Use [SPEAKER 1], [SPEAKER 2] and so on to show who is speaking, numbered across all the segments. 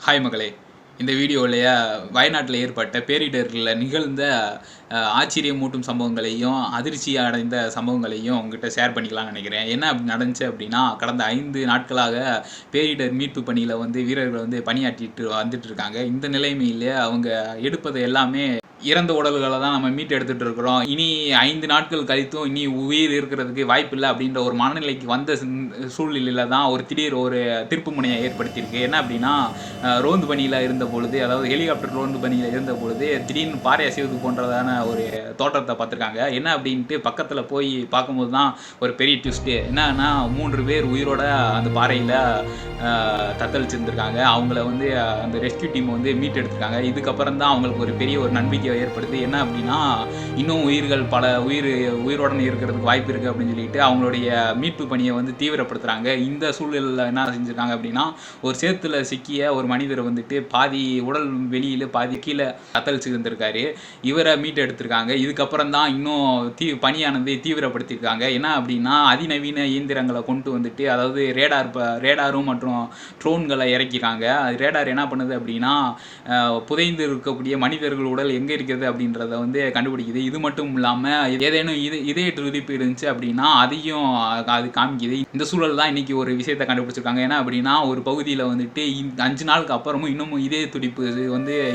[SPEAKER 1] Hi மகளே, இந்த வீடியோவிலேயே வயநாட்டில் ஏற்பட்ட பேரிடரில் நிகழ்ந்த ஆச்சரியமூட்டும் சம்பவங்களையும் அதிர்ச்சி அடைந்த சம்பவங்களையும் உங்ககிட்ட ஷேர் பண்ணிக்கலாம்னு நினைக்கிறேன். என்ன அப்படி நடந்துச்சு அப்படின்னா, கடந்த 5 நாட்களாக பேரிடர் மீட்பு பணியில் வீரர்கள் பணியாற்றிட்டு வந்துட்டு இருக்காங்க. இந்த நிலைமையிலே அவங்க எடுப்பது எல்லாமே இறந்த உடல்களை தான் நம்ம மீட்டு எடுத்துகிட்டு இருக்கிறோம். இனி 5 நாட்கள் கழித்தும் இனி உயிர் இருக்கிறதுக்கு வாய்ப்பில்லை அப்படின்ற ஒரு மனநிலைக்கு வந்த சூழ்நிலையில் தான் ஒரு திடீர் ஒரு திருப்பு முனையை ஏற்படுத்தியிருக்கு. என்ன அப்படின்னா, ரோந்து பணியில் இருந்த பொழுது, அதாவது ஹெலிகாப்டர் ரோந்து பணியில் இருந்த பொழுது திடீர்னு பாறை அசைவது போன்றதான ஒரு தோற்றத்தை பார்த்துருக்காங்க. என்ன அப்படின்ட்டு பக்கத்தில் போய் பார்க்கும்போது தான் ஒரு பெரிய ட்விஸ்ட்டு. என்னன்னா, 3 பேர் உயிரோட அந்த பாறையில் தத்தளிச்சிருந்துருக்காங்க. அவங்கள அந்த ரெஸ்கியூ டீம் மீட்டு எடுத்திருக்காங்க. இதுக்கப்புறம் தான் அவங்களுக்கு ஒரு பெரிய ஒரு நம்பிக்கை ஏற்படுது. என்ன அப்படின்னா, இன்னும் உயிர்கள் பல உயிரோடன் இருக்கிறதுக்கு வாய்ப்பு இருக்குது அப்படின்னு சொல்லிட்டு அவங்களுடைய மீட்பு பணியை தீவிரப்படுத்துகிறாங்க. இந்த சூழலில் என்ன செஞ்சுருக்காங்க அப்படின்னா, ஒரு சேத்துல சிக்கிய ஒரு மனிதர் பாதி உடல் வெளியில் பாதி கீழே தத்தளிச்சு இருந்திருக்காரு. இவரை மீட்டு எடுத்திருக்காங்க. இதுக்கப்புறம் தான் இன்னும் பணியானது தீவிரப்படுத்தியிருக்காங்க. என்ன அப்படின்னா, அதிநவீன இயந்திரங்களை கொண்டு அதாவது ரேடாரும் மற்றும் ட்ரோன்களை இறக்கிறாங்க. அது ரேடார் என்ன பண்ணுது அப்படின்னா, புதைந்து இருக்கக்கூடிய மனிதர்கள் உடல் எங்கே இருக்கிறது அப்படின்றத கண்டுபிடிக்குது. இது மட்டும் இல்லாமல் ஏதேனும் இதய துடிப்பு இருந்துச்சு அப்படின்னா அதையும் அது காமிக்குது. இந்த சூழல் தான் இன்னைக்கு ஒரு விஷயத்தை கண்டுபிடிச்சிருக்காங்க. ஏன்னா அப்படின்னா, ஒரு பகுதியில் 5 நாளுக்கு அப்புறமும் இன்னமும் இதய துடிப்பு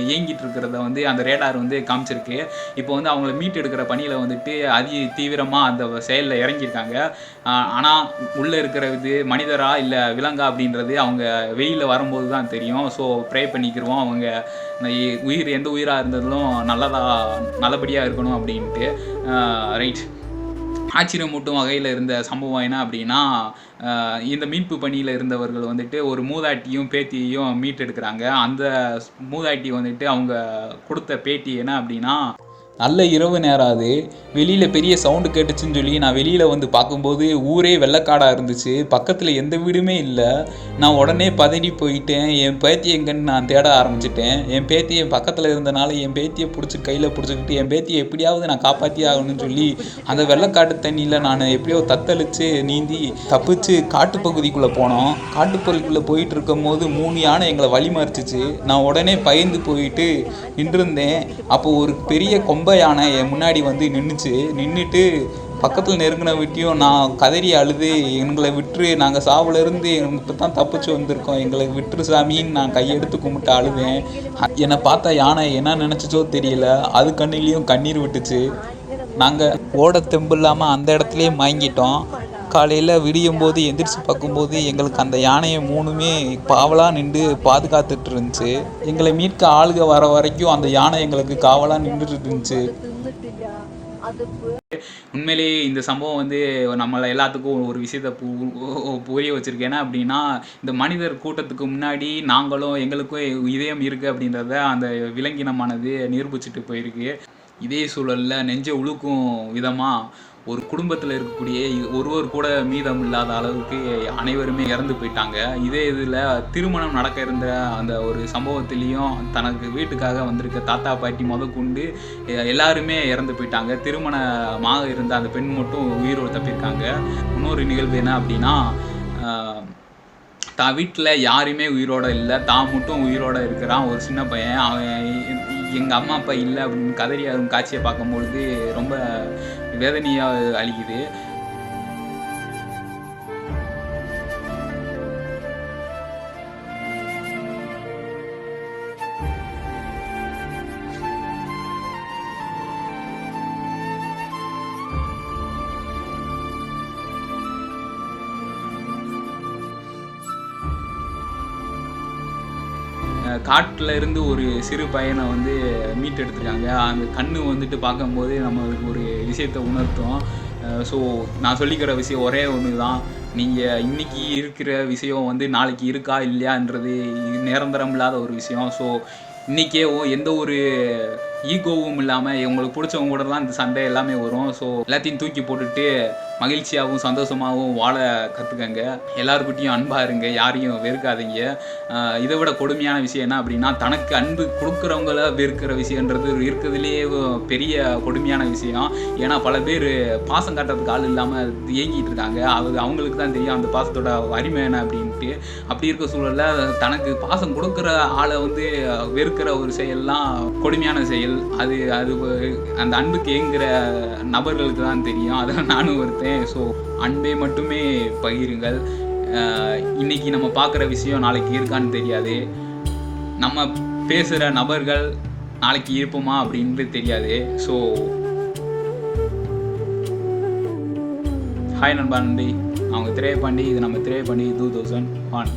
[SPEAKER 1] இயங்கிட்டு இருக்கிறத அந்த ரேடார் காமிச்சிருக்கு. இப்போ அவங்கள மீட்டு எடுக்கிற பணியில் அதி தீவிரமாக அந்த செயலில் இறங்கியிருக்காங்க. ஆனால் உள்ளே இருக்கிறது மனிதரா இல்லை விலங்கா அப்படின்றது அவங்க வெயிலில் வரும்போது தான் தெரியும். ஸோ ப்ரே பண்ணிக்கிடுவோம், அவங்க எந்த உயிராக இருந்ததும் நல்லபடியாக இருக்கணும் அப்படின்ட்டு. ரைட். ஆச்சரியமூட்டும் வகையில் இருந்த சம்பவம் என்ன அப்படின்னா, இந்த மீட்பு பணியில் இருந்தவர்கள் ஒரு மூதாட்டியும் பேத்தியையும் மீட்டெடுக்கிறாங்க. அந்த மூதாட்டி அவங்க கொடுத்த பேட்டி என்ன அப்படின்னா, நல்ல இரவு நேரம், அது வெளியில் பெரிய சவுண்டு கேட்டுச்சுன்னு சொல்லி நான் வெளியில் பார்க்கும்போது ஊரே வெள்ளைக்காடாக இருந்துச்சு. பக்கத்தில் எந்த வீடுமே இல்லை. நான் உடனே பதறி போயிட்டேன். என் பேத்தி எங்கன்னு நான் தேட ஆரம்பிச்சிட்டேன். என் பேத்தியை பக்கத்தில் இருந்தனால என் பேத்தியை கையில் பிடிச்சிக்கிட்டு என் பேத்தியை எப்படியாவது நான் காப்பாற்றி ஆகணும்னு சொல்லி அந்த வெள்ளைக்காட்டு தண்ணியில் நான் எப்படியோ தத்தளித்து நீந்தி தப்பிச்சு காட்டுப்பகுதிக்குள்ளே போனோம். காட்டுப்பகுதிக்குள்ளே போயிட்டு இருக்கும் போது 3 யானை எங்களை வழி மறிச்சிச்சு. நான் உடனே பயந்து போயிட்டு நின்றுருந்தேன். அப்போது ஒரு பெரிய யானை என் முன்னாடி நின்றுட்டு பக்கத்தில் நெருங்கின விட்டியும் நான் கதறி அழுது, எங்களை விட்டுரு, நாங்கள் சாவுலேருந்து இப்போ தான் தப்பிச்சு வந்திருக்கோம், எங்களை விட்டுரு சாமின்னு நான் கையெடுத்து கும்பிட்டு அழுதேன். என்னை பார்த்தா யானை என்ன நினச்சிச்சோ தெரியல, அது கண்ணிலையும் கண்ணீர் விட்டுச்சு. நாங்கள் ஓட தெம்பு இல்லாமல் அந்த இடத்துலையே மயங்கிட்டோம். காலையில் விடியும் போது எந்திரிச்சு பார்க்கும்போது எங்களுக்கு அந்த யானையை 3மே பாவலாக நின்று பாதுகாத்துட்டு இருந்துச்சு. எங்களை மீட்க ஆளுக வர வரைக்கும் அந்த யானை எங்களுக்கு காவலாக நின்றுட்டு இருந்துச்சு. உண்மையிலேயே இந்த சம்பவம் நம்மளை எல்லாத்துக்கும் ஒரு விஷயத்த புரிய வச்சிருக்கு. ஏன்னா அப்படின்னா, இந்த மனிதர் கூட்டத்துக்கு முன்னாடி நாங்களும் எங்களுக்கும் இதயம் இருக்குது அப்படின்றத அந்த விலங்கினமானது நிரூபிச்சுட்டு போயிருக்கு. இதே சூழலில் நெஞ்ச உழுக்கும் விதமாக ஒரு குடும்பத்தில் இருக்கக்கூடிய ஒருவர் கூட மீதம் இல்லாத அளவுக்கு அனைவருமே இறந்து போயிட்டாங்க. இதே இதில் திருமணம் நடக்க இருந்த அந்த ஒரு சம்பவத்திலையும் தனக்கு வீட்டுக்காக வந்திருக்க தாத்தா பாட்டி முதற்கொண்டு எல்லாருமே இறந்து போயிட்டாங்க. திருமணமாக இருந்த அந்த பெண் மட்டும் உயிரோடு தப்பியிருக்காங்க. இன்னொரு நிகழ்வு என்ன அப்படின்னா, தான் வீட்டில் யாருமே உயிரோடு இல்லை, தான் மட்டும் உயிரோடு இருக்கிறான் ஒரு சின்ன பையன். அவன் எங்கள் அம்மா அப்பா இல்லை அப்படின்னு கதறி காட்சியை பார்க்கும்பொழுது ரொம்ப வேதனையாக அளிக்குது. காட்டில் இருந்து ஒரு சிறு பையனை மீட்டெடுத்துருக்காங்க. அந்த கண்ணு பார்க்கும்போது நம்மளுக்கு ஒரு விஷயத்தை உணர்த்தும். ஸோ நான் சொல்லிக்கிற விஷயம் ஒரே ஒன்று தான். நீங்கள் இன்றைக்கி இருக்கிற விஷயம் நாளைக்கு இருக்கா இல்லையான்றது நிரந்தரம் இல்லாத ஒரு விஷயம். ஸோ இன்றைக்கே எந்த ஒரு ஈகோவும் இல்லாமல் உங்களுக்கு பிடிச்சவங்க கூட தான் இந்த சண்டை எல்லாமே வரும். ஸோ எல்லாத்தையும் தூக்கி போட்டுட்டு மகிழ்ச்சியாகவும் சந்தோஷமாகவும் வாழ கற்றுக்கங்க. எல்லாருக்கிட்டையும் அன்பாக இருங்க, யாரையும் வெறுக்காதீங்க. இதை விட கொடுமையான விஷயம் என்ன அப்படின்னா, தனக்கு அன்பு கொடுக்குறவங்கள வெறுக்கிற விஷயன்றது இருக்கிறதுலேயே பெரிய கொடுமையான விஷயம். ஏன்னா பல பேர் பாசம் காட்டுறதுக்கு ஆள் இல்லாமல் ஏங்கிட்டு இருக்காங்க. அவங்களுக்கு தான் தெரியும் அந்த பாசத்தோட அருமை என்ன அப்படின்ட்டு. அப்படி இருக்க சூழலில் தனக்கு பாசம் கொடுக்குற ஆளை வந்து வெறுக்கிற ஒரு செயல்லாம் கொடுமையான செயல். அது அந்த அன்புக்கு ஏங்குகிற நபர்களுக்கு தான் தெரியும். அதில் நானும் ஒருத்தன். ஸோ அன்பை மட்டுமே பகிருங்கள். இன்றைக்கி நம்ம பார்க்குற விஷயம் நாளைக்கு இருக்கான்னு தெரியாது. நம்ம பேசுகிற நபர்கள் நாளைக்கு இருப்போமா அப்படின்ட்டு தெரியாது. ஸோ ஹாய் நண்பா, நன்றி. அவங்க திரையப்பாண்டி, இது நம்ம திரையப்பாண்டி 2001.